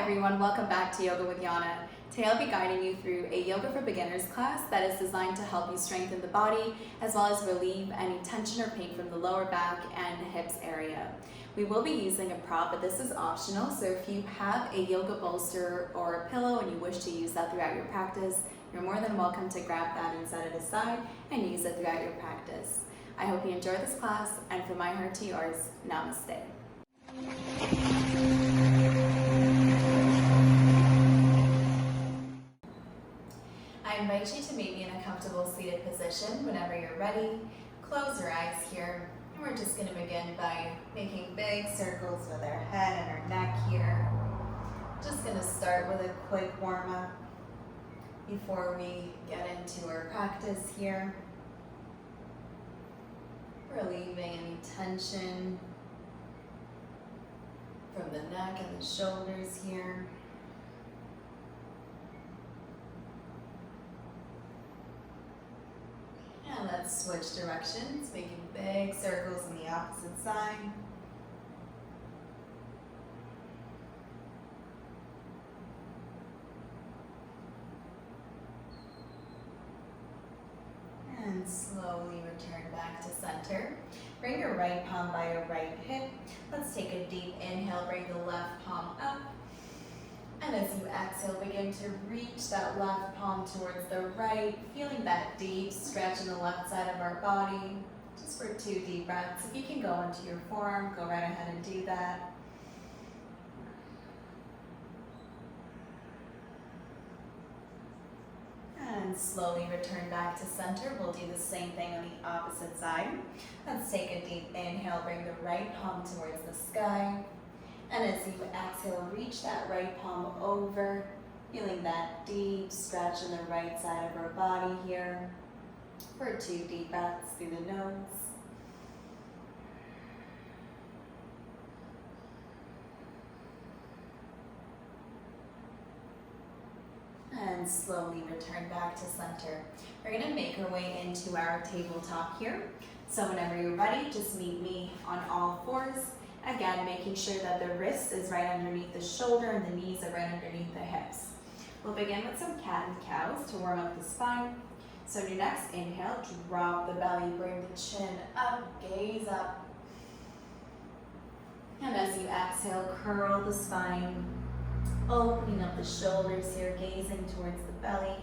everyone, welcome back to Yoga with Yana. Today I'll be guiding you through a Yoga for Beginners class that is designed to help you strengthen the body as well as relieve any tension or pain from the lower back and hips area. We will be using a prop, but this is optional, so if you have a yoga bolster or a pillow and you wish to use that throughout your practice, you're more than welcome to grab that and set it aside and use it throughout your practice. I hope you enjoy this class, and from my heart to yours, namaste. I invite you to meet me in a comfortable seated position whenever you're ready. Close your eyes here, and we're just going to begin by making big circles with our head and our neck here. Just going to start with a quick warm-up before we get into our practice here. Relieving any tension from the neck and the shoulders here. And let's switch directions, making big circles on the opposite side. And slowly return back to center. Bring your right palm by your right hip. Let's take a deep inhale, bring the left palm up. And as you exhale, begin to reach that left palm towards the right, feeling that deep stretch in the left side of our body. Just for 2 deep breaths. If you can go into your forearm, go right ahead and do that. And slowly return back to center. We'll do the same thing on the opposite side. Let's take a deep inhale, bring the right palm towards the sky. And as you exhale, reach that right palm over, feeling that deep stretch in the right side of our body here. For 2 deep breaths through the nose. And slowly return back to center. We're going to make our way into our tabletop here. So whenever you're ready, just meet me on all fours. Again, making sure that the wrist is right underneath the shoulder and the knees are right underneath the hips. We'll begin with some cat and cows to warm up the spine. So in your next inhale, drop the belly, bring the chin up, gaze up. And as you exhale, curl the spine, opening up the shoulders here, gazing towards the belly.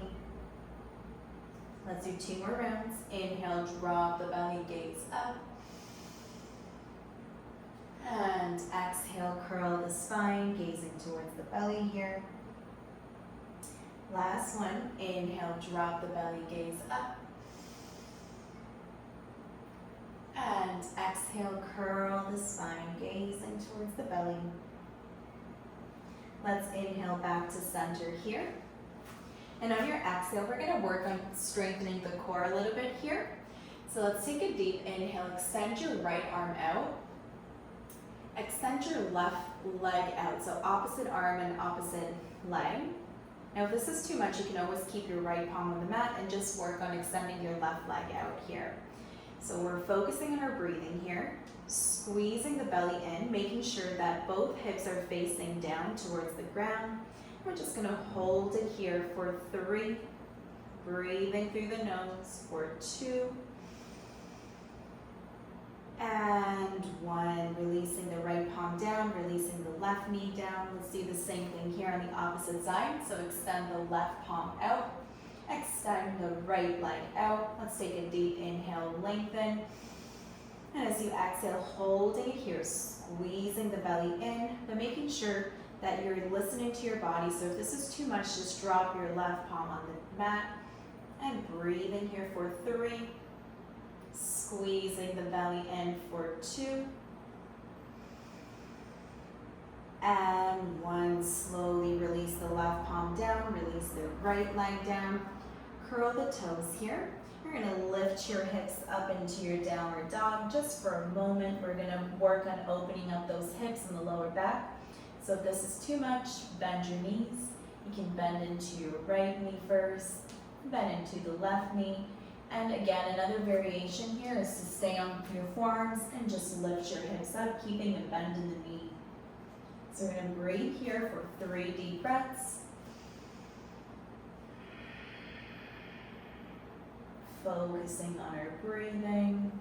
Let's do 2 more rounds. Inhale, drop the belly, gaze up. And exhale, curl the spine, gazing towards the belly here. Last one. Inhale, drop the belly, gaze up. And exhale, curl the spine, gazing towards the belly. Let's inhale back to center here. And on your exhale, we're going to work on strengthening the core a little bit here. So let's take a deep inhale, extend your right arm out. Extend your left leg out, so opposite arm and opposite leg. Now if this is too much, you can always keep your right palm on the mat and just work on extending your left leg out here. So we're focusing on our breathing here, squeezing the belly in, making sure that both hips are facing down towards the ground. We're just going to hold it here for 3, breathing through the nose for 2, and 1, releasing the right palm down, releasing the left knee down. Let's do the same thing here on the opposite side. So extend the left palm out, extend the right leg out. Let's take a deep inhale, lengthen. And as you exhale, holding it here, squeezing the belly in, but making sure that you're listening to your body. So if this is too much, just drop your left palm on the mat and breathing here for 3. Squeezing the belly in for 2. And 1, slowly release the left palm down, release the right leg down. Curl the toes here. You're going to lift your hips up into your downward dog. Just for a moment, we're going to work on opening up those hips in the lower back. So if this is too much, bend your knees. You can bend into your right knee first, bend into the left knee. And again, another variation here is to stay on your forearms and just lift your hips up, keeping a bend in the knee. So we're going to breathe here for 3 deep breaths. Focusing on our breathing,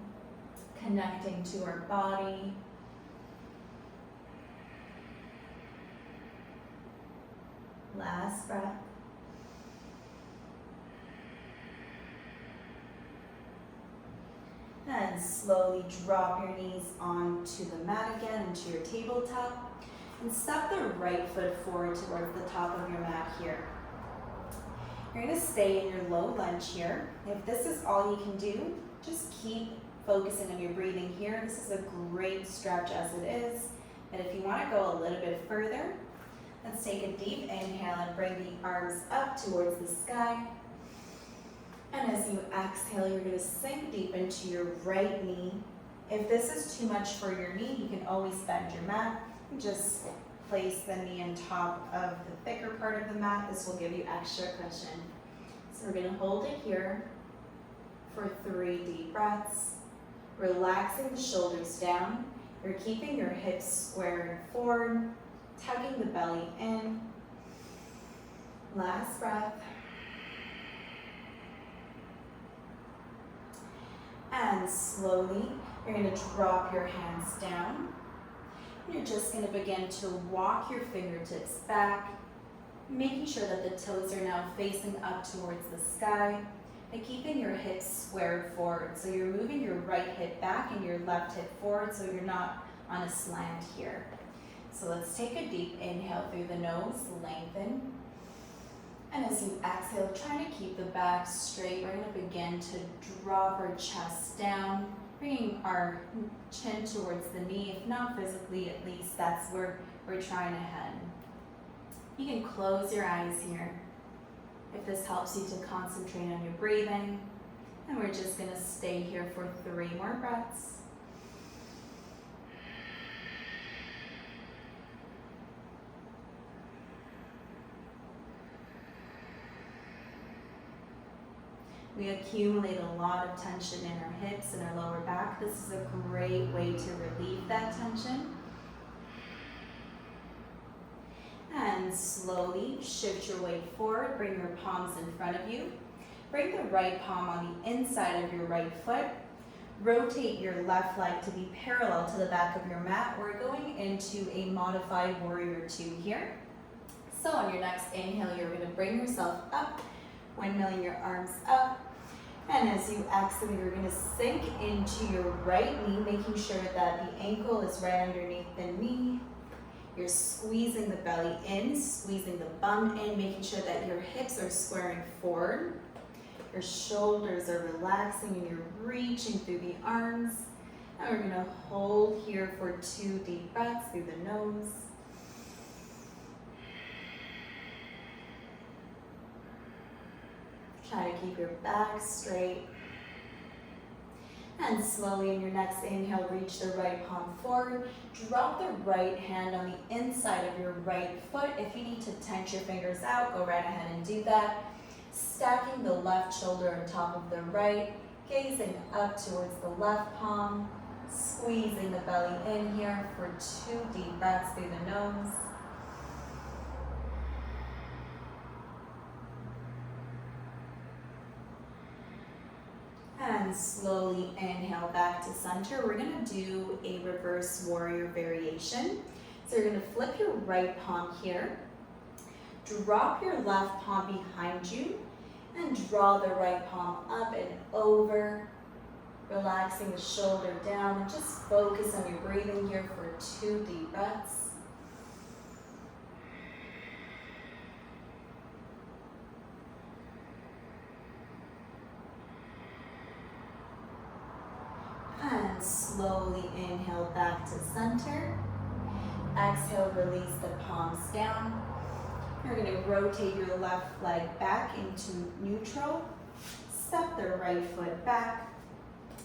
connecting to our body. Last breath. And slowly drop your knees onto the mat again, into your tabletop. And step the right foot forward towards the top of your mat here. You're going to stay in your low lunge here. If this is all you can do, just keep focusing on your breathing here. This is a great stretch as it is. But if you want to go a little bit further, let's take a deep inhale and bring the arms up towards the sky. And as you exhale, you're going to sink deep into your right knee. If this is too much for your knee, you can always bend your mat and just place the knee on top of the thicker part of the mat. This will give you extra cushion. So we're going to hold it here for 3 deep breaths. Relaxing the shoulders down. You're keeping your hips squared forward, tucking the belly in. Last breath. And slowly, you're going to drop your hands down. You're just going to begin to walk your fingertips back, making sure that the toes are now facing up towards the sky, and keeping your hips squared forward. So you're moving your right hip back and your left hip forward, so you're not on a slant here. So let's take a deep inhale through the nose, lengthen. And as you exhale, try to keep the back straight. We're going to begin to drop our chest down, bringing our chin towards the knee. If not physically, at least that's where we're trying to head. You can close your eyes here if this helps you to concentrate on your breathing. And we're just going to stay here for 3 more breaths. We accumulate a lot of tension in our hips and our lower back. This is a great way to relieve that tension. And slowly shift your weight forward. Bring your palms in front of you. Bring the right palm on the inside of your right foot. Rotate your left leg to be parallel to the back of your mat. We're going into a modified warrior 2 here. So on your next inhale, you're going to bring yourself up, windmilling your arms up. And as you exhale, you're going to sink into your right knee, making sure that the ankle is right underneath the knee. You're squeezing the belly in, squeezing the bum in, making sure that your hips are squaring forward. Your shoulders are relaxing and you're reaching through the arms. And we're going to hold here for 2 deep breaths through the nose. Try to keep your back straight. And slowly in your next inhale, reach the right palm forward. Drop the right hand on the inside of your right foot. If you need to tense your fingers out, go right ahead and do that. Stacking the left shoulder on top of the right, gazing up towards the left palm, squeezing the belly in here for 2 deep breaths through the nose. And slowly inhale back to center. We're going to do a reverse warrior variation. So you're going to flip your right palm here, drop your left palm behind you, and draw the right palm up and over, relaxing the shoulder down, and just focus on your breathing here for 2 deep breaths. And slowly inhale back to center. Exhale, release the palms down. You're going to rotate your left leg back into neutral. Step the right foot back.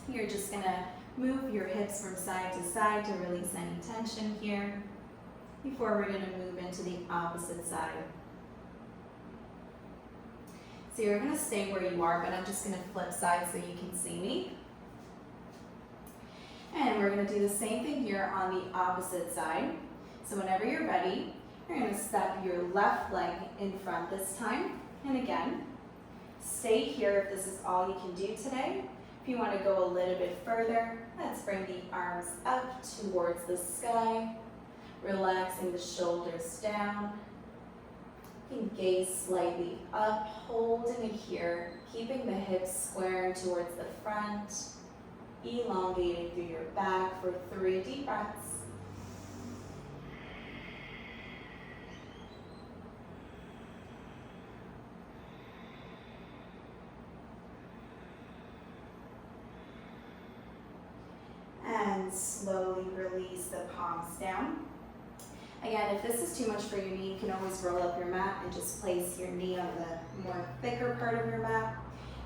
You're just going to move your hips from side to side to release any tension here before we're going to move into the opposite side. So you're going to stay where you are, but I'm just going to flip sides so you can see me. And we're going to do the same thing here on the opposite side. So whenever you're ready, you're going to step your left leg in front this time. And again, stay here if this is all you can do today. If you want to go a little bit further, let's bring the arms up towards the sky, relaxing the shoulders down. You can gaze slightly up, holding it here, keeping the hips squaring towards the front, elongating through your back for 3 deep breaths. And slowly release the palms down. Again, if this is too much for your knee, you can always roll up your mat and just place your knee on the more thicker part of your mat.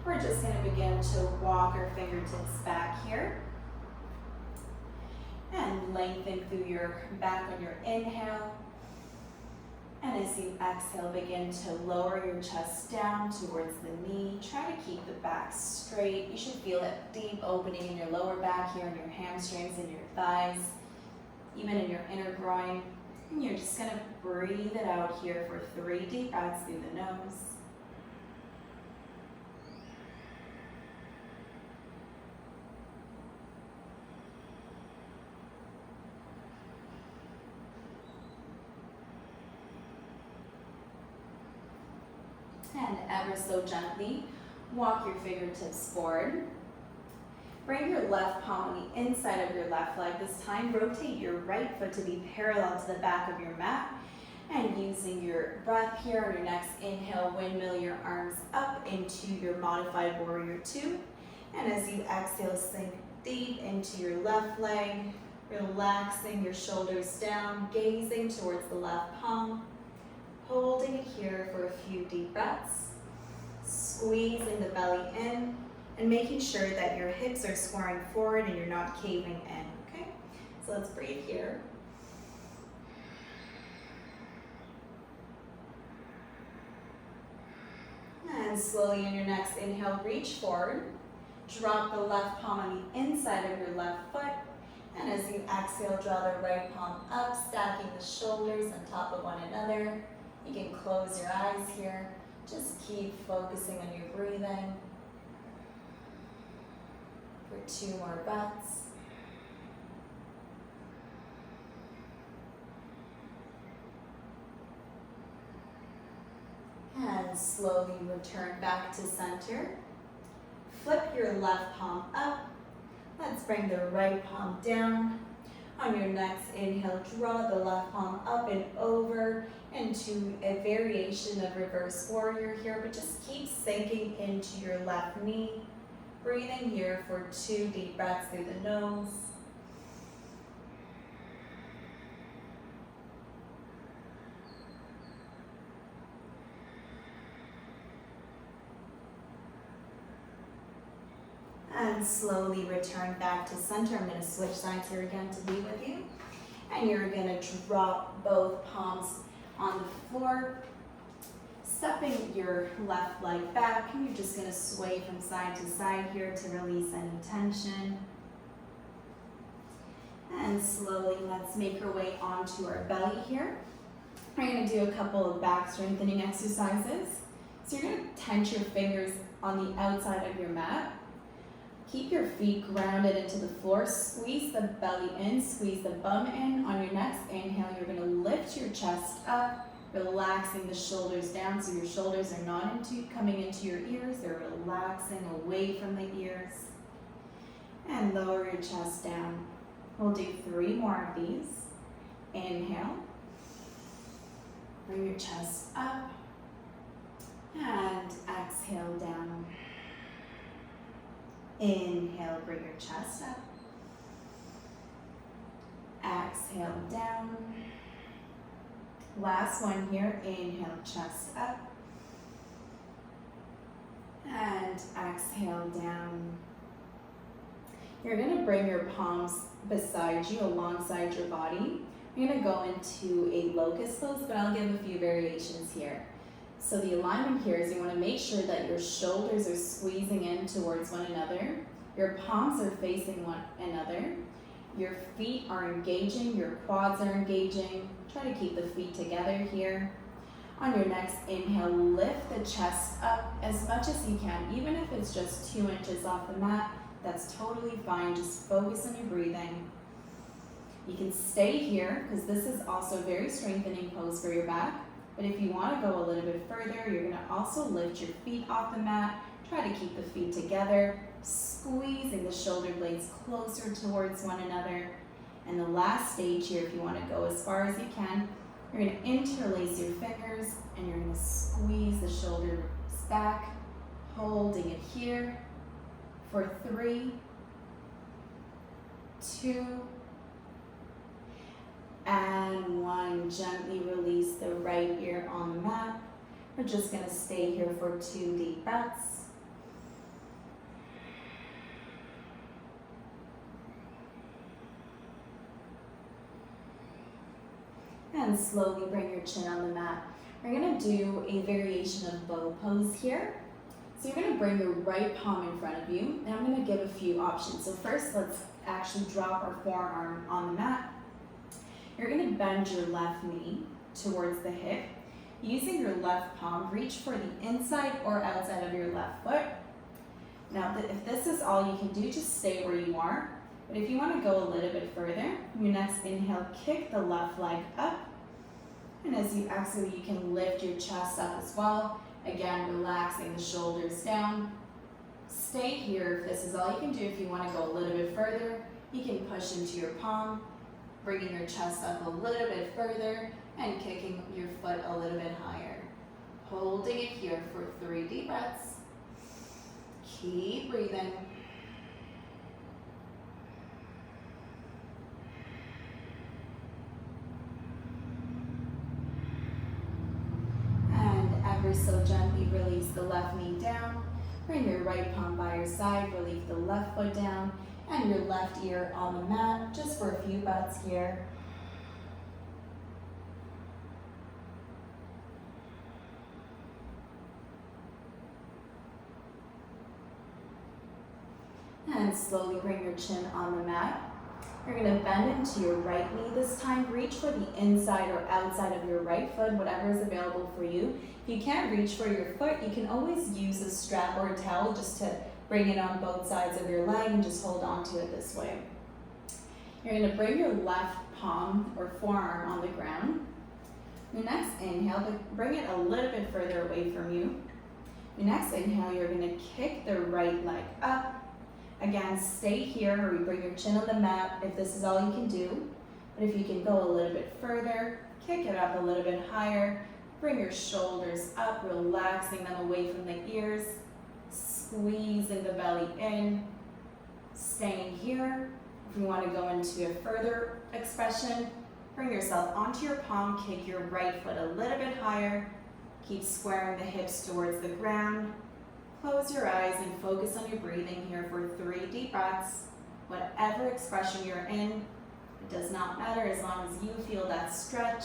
We're just going to begin to walk our fingertips back here. And lengthen through your back on your inhale. And as you exhale, begin to lower your chest down towards the knee. Try to keep the back straight. You should feel that deep opening in your lower back here, in your hamstrings and your thighs, even in your inner groin. And you're just going to breathe it out here for 3 deep breaths through the nose. And ever so gently, walk your fingertips forward. Bring your left palm on the inside of your left leg. This time, rotate your right foot to be parallel to the back of your mat. And using your breath here on your next inhale, windmill your arms up into your modified warrior 2. And as you exhale, sink deep into your left leg, relaxing your shoulders down, gazing towards the left palm. Holding it here for a few deep breaths, squeezing the belly in, and making sure that your hips are squaring forward and you're not caving in, okay? So let's breathe here. And slowly on your next inhale, reach forward. Drop the left palm on the inside of your left foot. And as you exhale, draw the right palm up, stacking the shoulders on top of one another. You can close your eyes here. Just keep focusing on your breathing for 2 more breaths. And slowly return back to center. Flip your left palm up. Let's bring the right palm down. On your next inhale, draw the left palm up and over into a variation of reverse warrior here, but just keep sinking into your left knee. Breathing here for 2 deep breaths through the nose. And slowly return back to center. I'm going to switch sides here again to be with you. And you're going to drop both palms on the floor, stepping your left leg back, and you're just going to sway from side to side here to release any tension. And slowly, let's make our way onto our belly here. We're going to do a couple of back strengthening exercises. So you're going to tense your fingers on the outside of your mat. Keep your feet grounded into the floor. Squeeze the belly in, squeeze the bum in. On your next inhale, you're going to lift your chest up, relaxing the shoulders down so your shoulders are not coming into your ears. They're relaxing away from the ears. And lower your chest down. We'll do 3 more of these. Inhale. Bring your chest up. And exhale down. Inhale, bring your chest up. Exhale down. Last one here, inhale, chest up. And exhale down. You're going to bring your palms beside you, alongside your body. You're going to go into a locust pose, but I'll give a few variations here. So the alignment here is you want to make sure that your shoulders are squeezing in towards one another. Your palms are facing one another. Your feet are engaging, your quads are engaging. Try to keep the feet together here. On your next inhale, lift the chest up as much as you can, even if it's just 2 inches off the mat. That's totally fine. Just focus on your breathing. You can stay here because this is also a very strengthening pose for your back. But if you want to go a little bit further, you're going to also lift your feet off the mat. Try to keep the feet together, squeezing the shoulder blades closer towards one another. And the last stage here, if you want to go as far as you can, you're going to interlace your fingers and you're going to squeeze the shoulders back, holding it here for 3, 2, and 1. Gently release the right ear on the mat. We're just going to stay here for 2 deep breaths. And slowly bring your chin on the mat. We're going to do a variation of bow pose here. So you're going to bring your right palm in front of you, and I'm going to give a few options. So first, let's actually drop our forearm on the mat. You're going to bend your left knee towards the hip. Using your left palm, reach for the inside or outside of your left foot. Now, if this is all you can do, just stay where you are. But if you want to go a little bit further, your next inhale, kick the left leg up. And as you exhale, you can lift your chest up as well. Again, relaxing the shoulders down. Stay here if this is all you can do. If you want to go a little bit further, you can push into your palm, bringing your chest up a little bit further and kicking your foot a little bit higher. Holding it here for 3 deep breaths. Keep breathing. Ever so gently release the left knee down. Bring your right palm by your side, release the left foot down, and your left ear on the mat, just for a few breaths here. And slowly bring your chin on the mat. You're going to bend into your right knee this time. Reach for the inside or outside of your right foot, whatever is available for you. If you can't reach for your foot, you can always use a strap or a towel just to bring it on both sides of your leg and just hold on to it this way. You're going to bring your left palm or forearm on the ground. Your next inhale, bring it a little bit further away from you. Your next inhale, you're going to kick the right leg up. Again, stay here or you bring your chin on the mat if this is all you can do. But if you can go a little bit further, kick it up a little bit higher. Bring your shoulders up, relaxing them away from the ears. Squeezing the belly in. Staying here. If you want to go into a further expression, bring yourself onto your palm, kick your right foot a little bit higher. Keep squaring the hips towards the ground. Close your eyes and focus on your breathing here for 3 deep breaths. Whatever expression you're in, it does not matter as long as you feel that stretch.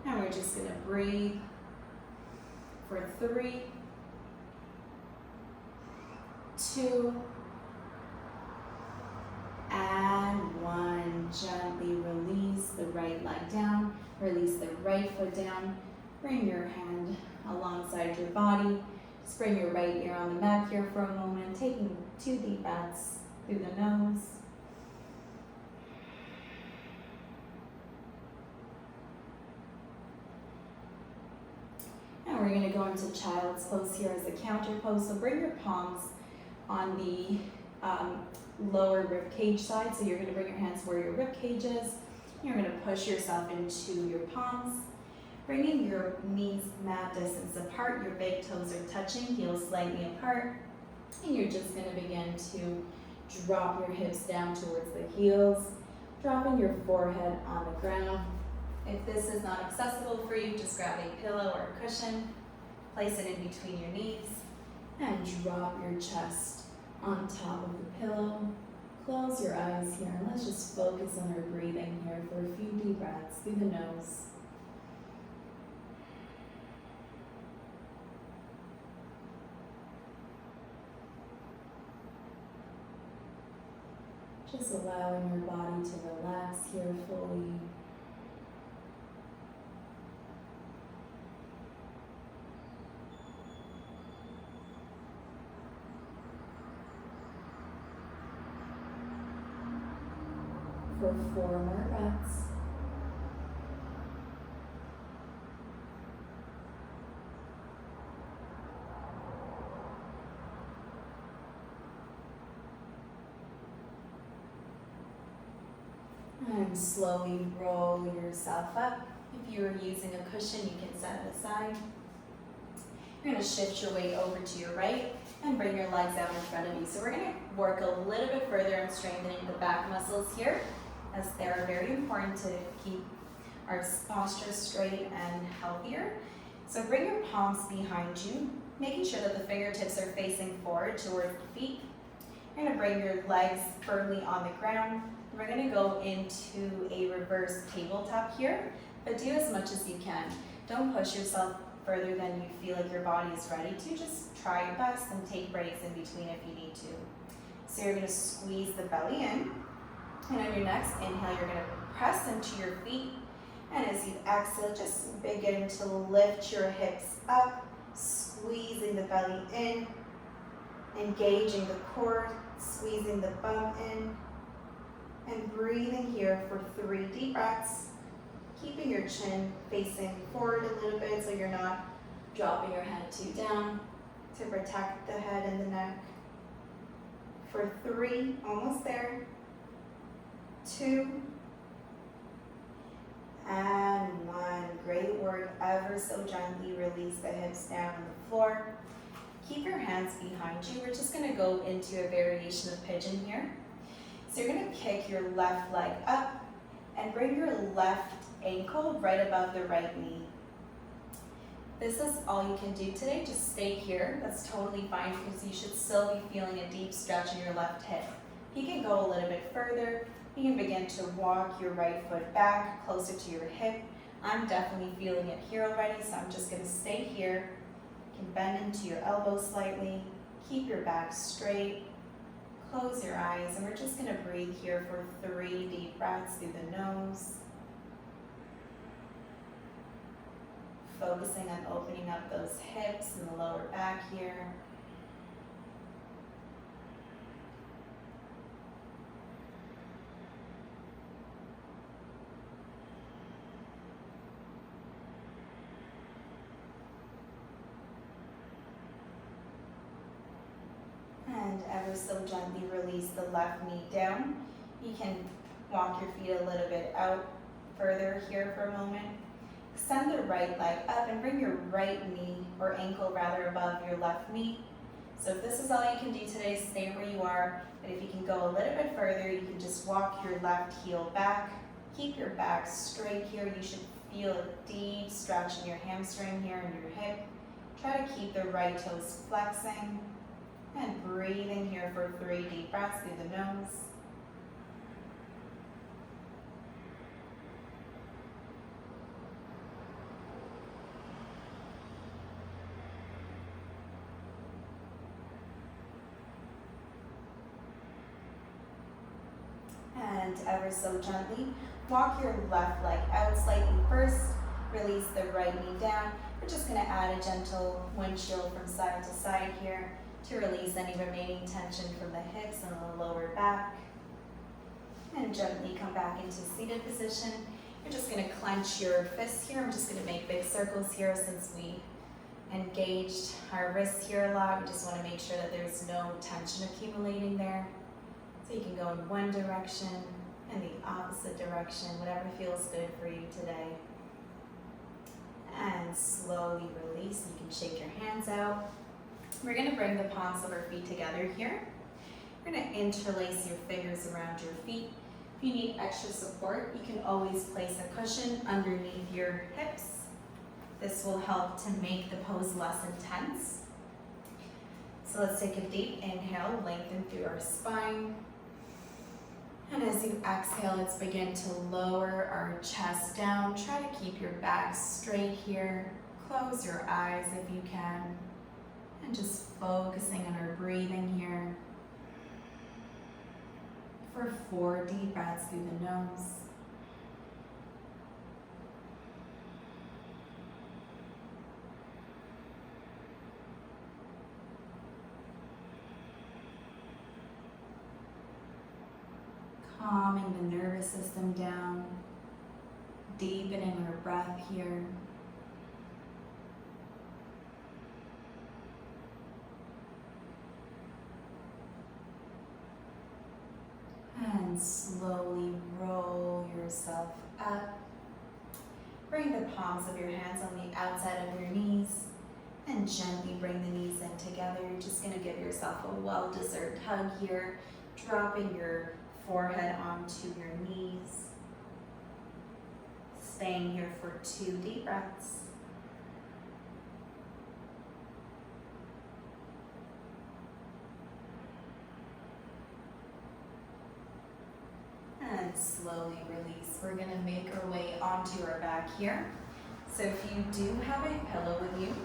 And we're just going to breathe for 3, 2, and 1. Gently release the right leg down, release the right foot down. Bring your hand alongside your body. Just bring your right ear on the mat here for a moment, taking 2 deep breaths through the nose. And we're going to go into child's pose here as a counter pose. So bring your palms on the lower rib cage side. So you're going to bring your hands where your rib cage is. You're going to push yourself into your palms. Bringing your knees mat distance apart, your big toes are touching, heels slightly apart. And you're just going to begin to drop your hips down towards the heels, dropping your forehead on the ground. If this is not accessible for you, just grab a pillow or a cushion, place it in between your knees, and drop your chest on top of the pillow. Close your eyes here, and let's just focus on our breathing here for a few deep breaths through the nose. Just allowing your body to relax here fully. For 4 more breaths. And slowly roll yourself up. If you are using a cushion, you can set it aside. You're going to shift your weight over to your right and bring your legs out in front of you. So we're going to work a little bit further on strengthening the back muscles here, as they are very important to keep our posture straight and healthier. So bring your palms behind you, making sure that the fingertips are facing forward towards the feet. You're going to bring your legs firmly on the ground. We're going to go into a reverse tabletop here, but do as much as you can. Don't push yourself further than you feel like your body is ready to. Just try your best and take breaks in between if you need to. So you're going to squeeze the belly in, and on your next inhale, you're going to press into your feet, and as you exhale, just begin to lift your hips up, squeezing the belly in, engaging the core, squeezing the bum in, and breathing here for 3 deep breaths, keeping your chin facing forward a little bit so you're not dropping your head too down to protect the head and the neck. For 3, almost there, 2, and 1. Great work. Ever so gently release the hips down on the floor. Keep your hands behind you. We're just going to go into a variation of pigeon here. So you're going to kick your left leg up and bring your left ankle right above the right knee. This is all you can do today. Just stay here. That's totally fine because you should still be feeling a deep stretch in your left hip. You can go a little bit further. You can begin to walk your right foot back closer to your hip. I'm definitely feeling it here already, so I'm just going to stay here. You can bend into your elbows slightly. Keep your back straight. Close your eyes, and we're just going to breathe here for 3 deep breaths through the nose. Focusing on opening up those hips and the lower back here. And ever so gently release the left knee down. You can walk your feet a little bit out further here for a moment. Extend the right leg up and bring your right knee, or ankle rather, above your left knee. So if this is all you can do today, stay where you are. But if you can go a little bit further, you can just walk your left heel back. Keep your back straight here. You should feel a deep stretch in your hamstring here and your hip. Try to keep the right toes flexing. And breathing here for 3 deep breaths through the nose. And ever so gently, walk your left leg out slightly first. Release the right knee down. We're just going to add a gentle windshield from side to side here to release any remaining tension from the hips and the lower back. And gently come back into seated position. You're just going to clench your fists here. I'm just going to make big circles here since we engaged our wrists here a lot. We just want to make sure that there's no tension accumulating there. So you can go in one direction and the opposite direction, whatever feels good for you today. And slowly release. You can shake your hands out. We're going to bring the palms of our feet together here. We're going to interlace your fingers around your feet. If you need extra support, you can always place a cushion underneath your hips. This will help to make the pose less intense. So let's take a deep inhale, lengthen through our spine. And as you exhale, let's begin to lower our chest down. Try to keep your back straight here. Close your eyes if you can. And just focusing on our breathing here. for 4 deep breaths through the nose. Calming the nervous system down, deepening our breath here. And slowly roll yourself up. Bring the palms of your hands on the outside of your knees and gently bring the knees in together. You're just going to give yourself a well-deserved hug here, dropping your forehead onto your knees. Staying here for 2 deep breaths. And slowly release. We're going to make our way onto our back here. So if you do have a pillow with you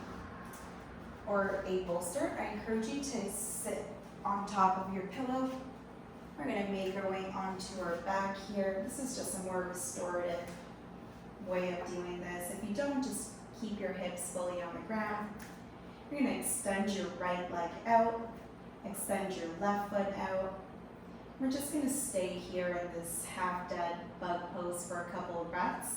or a bolster, I encourage you to sit on top of your pillow. We're going to make our way onto our back here. This is just a more restorative way of doing this. If you don't, just keep your hips fully on the ground. You're going to extend your right leg out, extend your left foot out. We're just going to stay here in this half-dead bug pose for a couple of breaths.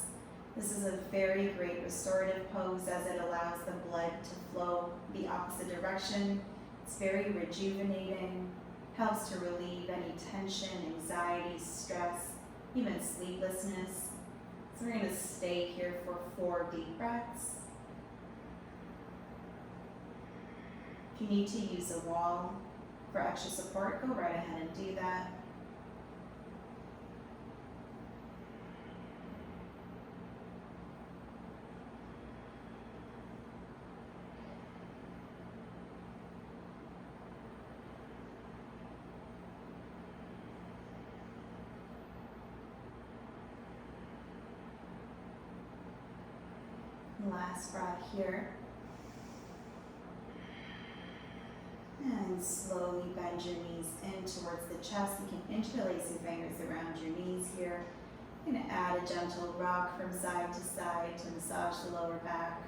This is a very great restorative pose as it allows the blood to flow the opposite direction. It's very rejuvenating, helps to relieve any tension, anxiety, stress, even sleeplessness. So we're going to stay here for 4 deep breaths. If you need to use a wall for extra support, go right ahead and do that. Last breath here. And slowly bend your knees in towards the chest. You can interlace your fingers around your knees here. You're going to add a gentle rock from side to side to massage the lower back.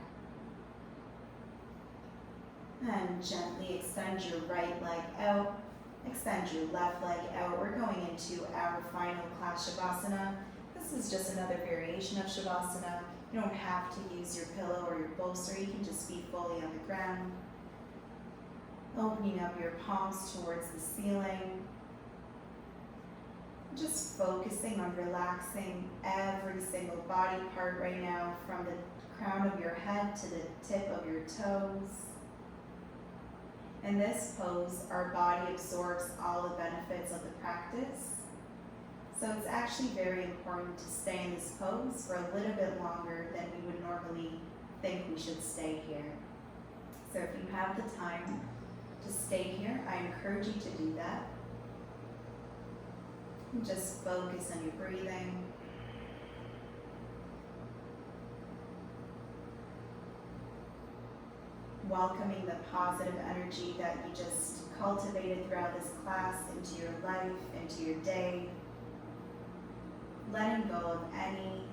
And gently extend your right leg out. Extend your left leg out. We're going into our final class Shavasana. This is just another variation of Shavasana. You don't have to use your pillow or your bolster. You can just be fully on the ground. Opening up your palms towards the ceiling. Just focusing on relaxing every single body part right now, from the crown of your head to the tip of your toes. In this pose, our body absorbs all the benefits of the practice. So it's actually very important to stay in this pose for a little bit longer than we would normally think we should stay here. So if you have the time to stay here, I encourage you to do that. And just focus on your breathing. Welcoming the positive energy that you just cultivated throughout this class into your life, into your day. Letting go of any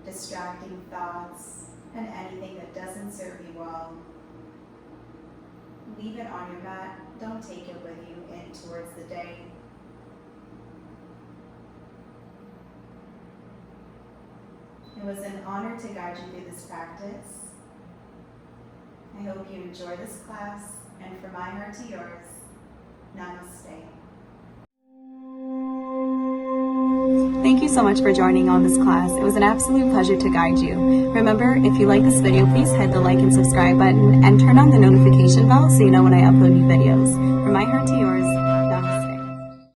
distracting thoughts and anything that doesn't serve you well. Leave it on your mat. Don't take it with you in towards the day. It was an honor to guide you through this practice. I hope you enjoy this class, and from my heart to yours, namaste. Thank you so much for joining on this class. It was an absolute pleasure to guide you. Remember, if you like this video, please hit the like and subscribe button and turn on the notification bell so you know when I upload new videos. From my heart to yours,